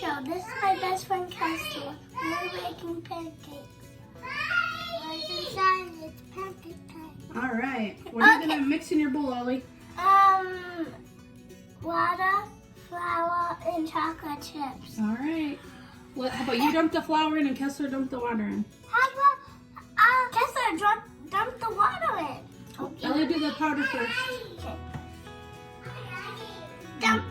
show. This is my best friend Kessler. We're making pancakes. What's inside? It's pancake time. All right. What are you gonna mix in your bowl, Ellie? Water, flour, and chocolate chips. All right. Well, how about you dump the flour in and Kessler dump the water in? How about Kessler dump the water in? Okay. Ellie, do the powder first. Okay. Dump.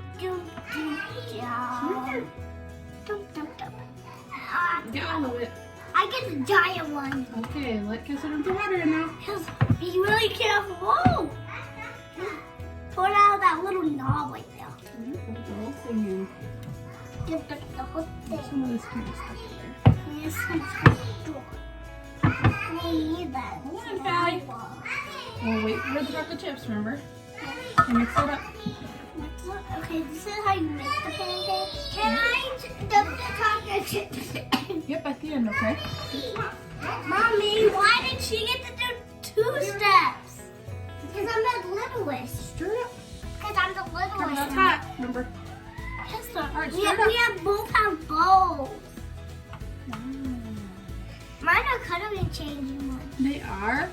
Get all of it. I get the giant one. Okay, let Kessler dump the water in now. Because be really careful. Whoa! Pull out that little knob right there. Put the whole thing in. Get the whole thing. Some of this kind of stuff in there. Yes, we need that. Hold on, Pally. Oh, wait for the chocolate chips, remember? Okay, mix it up. Okay, this is how you make the pancakes. Can I dump the chocolate chips? Yep, at the end, okay? Mommy, why did she get to do 2 steps? Because I'm the littlest. Stir it up. Because I'm the Remember, littlest. that's hot, remember? Yes, All right, we stir it up. both have bowls. Mine are cuddly changing one. They are?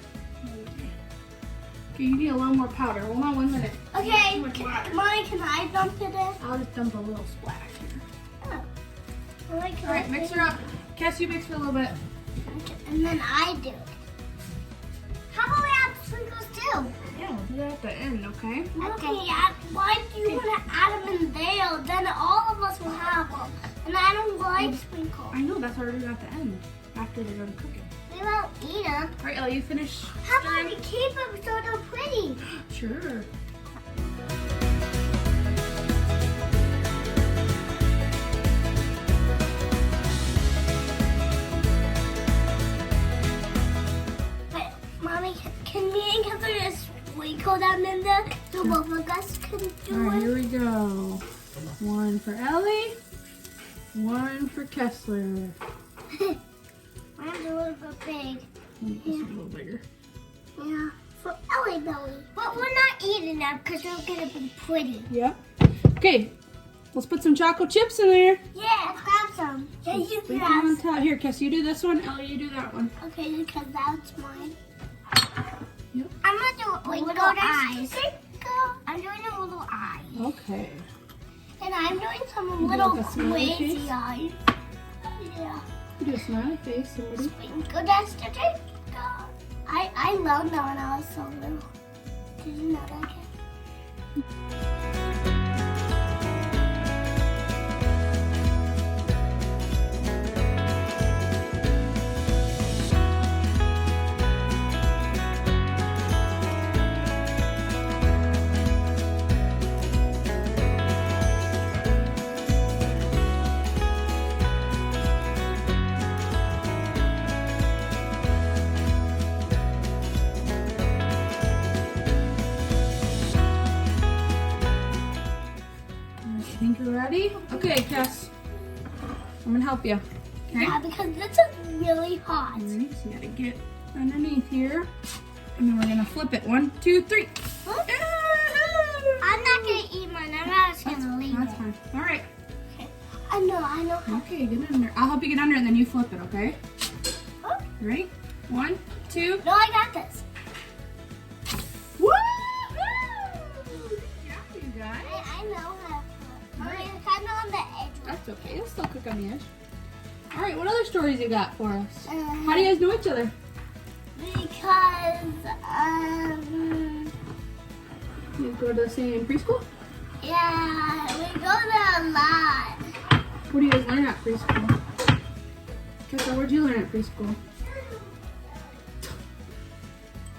Okay, you need a little more powder. Hold on 1 minute. Okay, Too much water. Mommy, can I dump it in? I'll just dump a little splash here. Oh. Mommy, can All right, mix her up. Cass, you mix for a little bit. Okay, and then I do it. How about we add sprinkles too? Yeah, we'll do that at the end, okay? Okay, why do you want to add them in there? Then all of us will have them. And I don't like sprinkles. I know, that's why we're doing at the end, after they're done cooking. We won't eat them. All right, Ellie, you finish. How about we keep them so they're pretty? Sure. Wait, Mommy, can me and Kessler just sprinkle them in there so both of us can All do right, it? here we go. 1 for Ellie, 1 for Kessler. Mine's a little bit big. This one's a little bigger. Yeah, for Ellie Belly. But we're not eating them because they're going to be pretty. Yep. Okay, let's put some chocolate chips in there. Yeah, let's grab some. Yeah, you Sprinkle grab on some. top. Here, Cass, you do this one. Ellie, you do that one. Okay, because that's mine. Yep. I'm going to do a little eyes. I'm doing a little eye. Okay. And I'm doing some do little like a smiley crazy face? eyes. Yeah. You do a smiley face, somebody. Sprinkle dust to drink. I loved that when I was so little. Did you know that, kid? Think you're ready? Okay, Cass. I'm gonna help you. Okay? Yeah, because this is really hot. All right, so you gotta get underneath here. And then we're gonna flip it. 1, 2, 3. I'm not going to eat mine. I'm just going to leave That's it. fine. All right. I know. Okay, get under. I'll help you get under and then you flip it, okay? Oh, You ready? 1, 2. no, I got this. Woo! Good job, you guys. I know how to flip. It's kind of on the edge. That's okay. It'll still cook on the edge. All right, what other stories you got for us? How do you? you guys know each other? Because, You go to the same preschool? yeah, we go there a lot. What do you guys learn at preschool? Kessler, what'd you learn at preschool?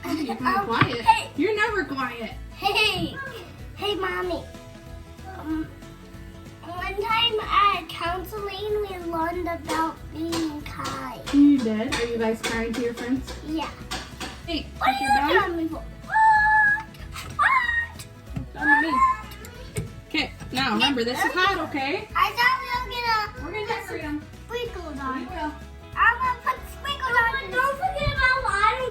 You're kind of quiet. Hey, You're never quiet. hey, Mommy. One time at counseling, we learned about being kind. You did? Are you guys kind to your friends? Yeah. Hey, What are you doing me for? What? Done to me. Okay, now remember, this is hot, okay? I thought we We're gonna get some. sprinkles on. We will. I'm gonna put sprinkles on. Don't forget about water.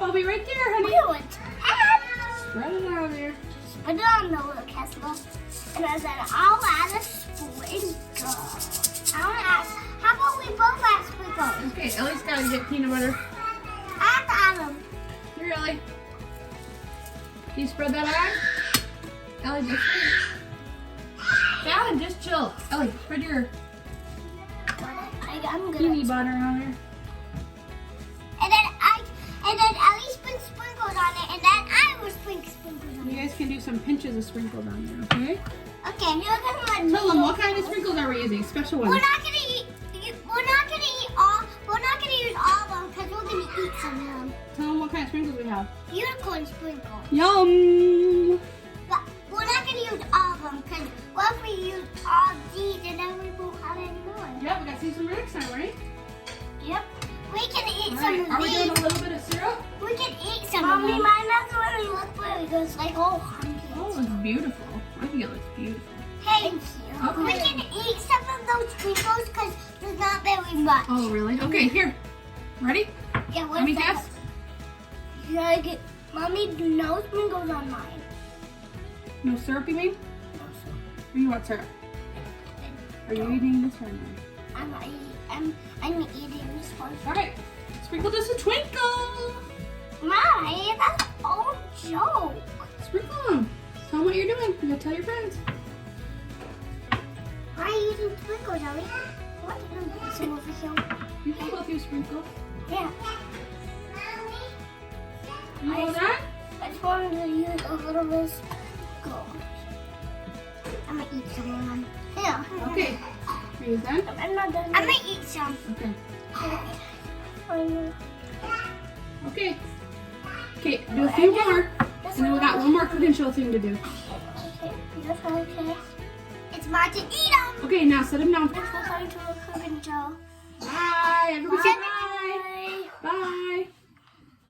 I'll be right there, honey. We went Spread it out there. put it on the little casserole. And I said, I'll add a sprinkle. How about we both add sprinkles? Okay, Ellie's got to get peanut butter. I have to add them. Here, Ellie. Can you spread that out? Ellie, just Fallon, just chill. Ellie, spread your I'm peanut good. butter on there. And then Ellie sprinkled sprinkles on it, and then I will sprinkle sprinkles on You it. guys can do some pinches of sprinkles on there, okay? Okay, you're gonna let me. Tell them what kind of sprinkles are we using? Special ones. We're not gonna eat. We're not gonna eat all. We're not gonna use all of them because we're gonna eat some of them. Tell them what kind of sprinkles we have. Unicorn sprinkle. Yum! But we're not gonna use all of them because what if we use all these and then we won't have any more? Yeah, we got to see some next time, right? Yep. We can eat All some right, of are we these. doing a little bit of syrup? We can eat some of them. Mommy, my mouth really looks weird because like all hungry. Oh, it's beautiful. I think it looks beautiful. Thank you. Okay. We can eat some of those sprinkles because there's not very much. Oh, really? Okay, here. Ready? Yeah, Let me guess. You gotta get, Mommy, no sprinkles on mine. No syrup, you mean? No, sir. You want syrup? Are you eating this one? I'm eating this one. All right. Sprinkle just a twinkle. Mommy, that's all joke. Sprinkle them. Tell them what you're doing. You gotta tell your friends. Why are you using sprinkles, Ellie? What did you put some over here? You can both use sprinkles. Yeah. You know that? I just wanted to use a little bit of sprinkles. I'm gonna eat some of them. Yeah. Okay. Are you done? I'm not done. I'm gonna eat some. Okay. Okay. Okay. Okay, do a few more. And then we got one more cooking show thing to do. Okay, that's okay. It's my to eat them. Okay, now set them down. It's time to a cooking show. Bye. Everybody say Bye. bye. Bye.